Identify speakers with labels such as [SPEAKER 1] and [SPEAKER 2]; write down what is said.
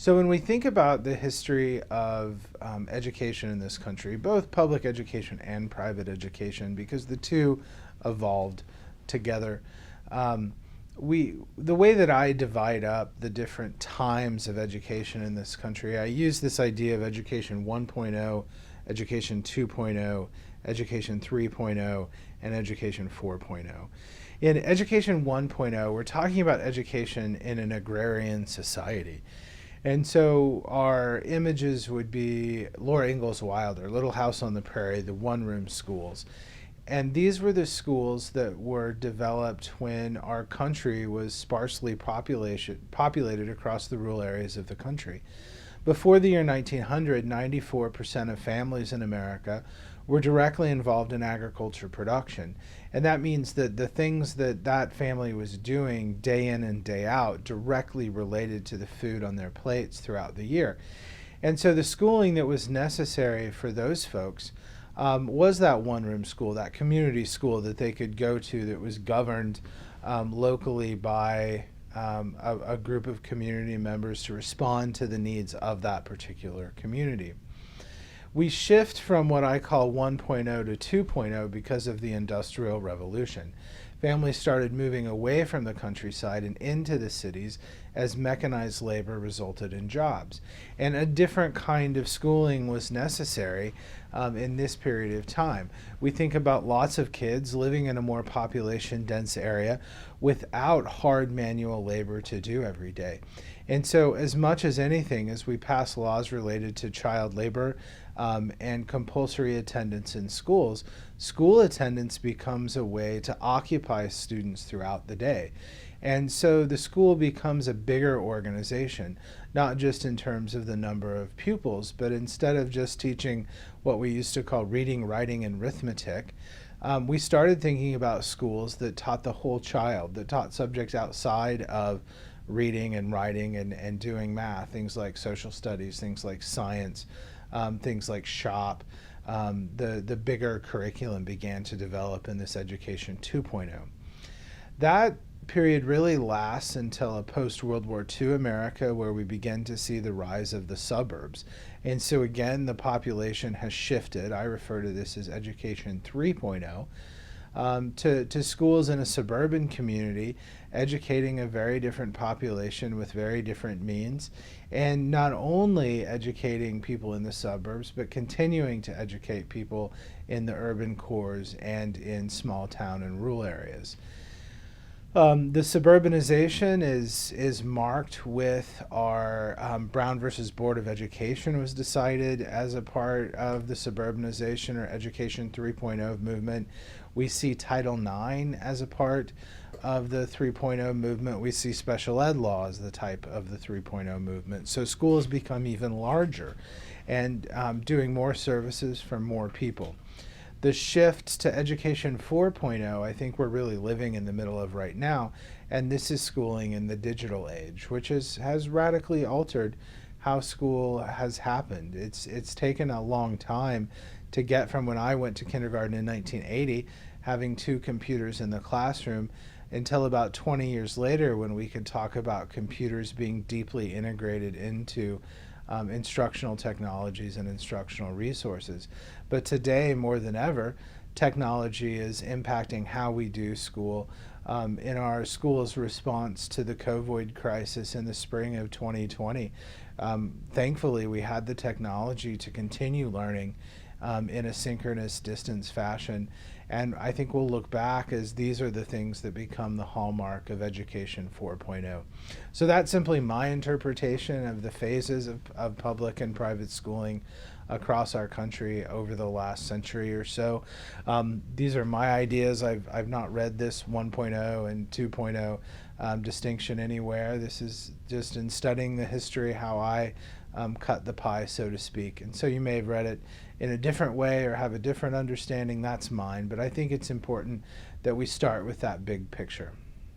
[SPEAKER 1] So when we think about the history of education in this country, both public education and private education, because the two evolved together, um, the way that I divide up the different times of education in this country, I use this idea of education 1.0, education 2.0, education 3.0, and education 4.0. In education 1.0, we're talking about education in an agrarian society. And so our images would be Laura Ingalls Wilder, Little House on the Prairie, the one-room schools. And these were the schools that were developed when our country was sparsely populated across the rural areas of the country. Before the year 1900, 94% of families in America were directly involved in agriculture production. And that means that the things that that family was doing day in and day out directly related to the food on their plates throughout the year. And so the schooling that was necessary for those folks was that one room school, that community school that they could go to that was governed locally by a group of community members to respond to the needs of that particular community. We shift from what I call 1.0 to 2.0 because of the Industrial Revolution. Families started moving away from the countryside and into the cities as mechanized labor resulted in jobs. And a different kind of schooling was necessary in this period of time. We think about lots of kids living in a more population dense area without hard manual labor to do every day. And so, as much as anything, as we pass laws related to child labor and compulsory attendance in schools, school attendance becomes a way to occupy students throughout the day. And so the school becomes a bigger organization, not just in terms of the number of pupils, but instead of just teaching what we used to call reading, writing, and arithmetic, we started thinking about schools that taught the whole child, that taught subjects outside of reading and writing and doing math, things like social studies, things like science, things like shop. The bigger curriculum began to develop in this education 2.0. That period really lasts until a post-World War II America where we begin to see the rise of the suburbs. And so again, the population has shifted. I refer to this as education 3.0. To schools in a suburban community, educating a very different population with very different means, and not only educating people in the suburbs, but continuing to educate people in the urban cores and in small town and rural areas. The suburbanization is marked with our Brown versus Board of Education was decided as a part of the suburbanization or Education 3.0 movement. We see Title IX as a part of the 3.0 movement. We see special ed law as the type of the 3.0 movement. So schools become even larger and doing more services for more people. The shift to Education 4.0, I think we're really living in the middle of right now, and this is schooling in the digital age, which has radically altered how school has happened. It's taken a long time to get from when I went to kindergarten in 1980, having two computers in the classroom, until about 20 years later when we could talk about computers being deeply integrated into instructional technologies and instructional resources. But today, more than ever, technology is impacting how we do school. In our school's response to the COVID crisis in the spring of 2020, thankfully we had the technology to continue learning in a synchronous distance fashion. And I think we'll look back as these are the things that become the hallmark of Education 4.0. So that's simply my interpretation of the phases of public and private schooling across our country over the last century or so. These are my ideas. I've not read this 1.0 and 2.0 distinction anywhere. This is just in studying the history how I cut the pie, so to speak. And so you may have read it in a different way or have a different understanding. That's mine. But I think it's important that we start with that big picture.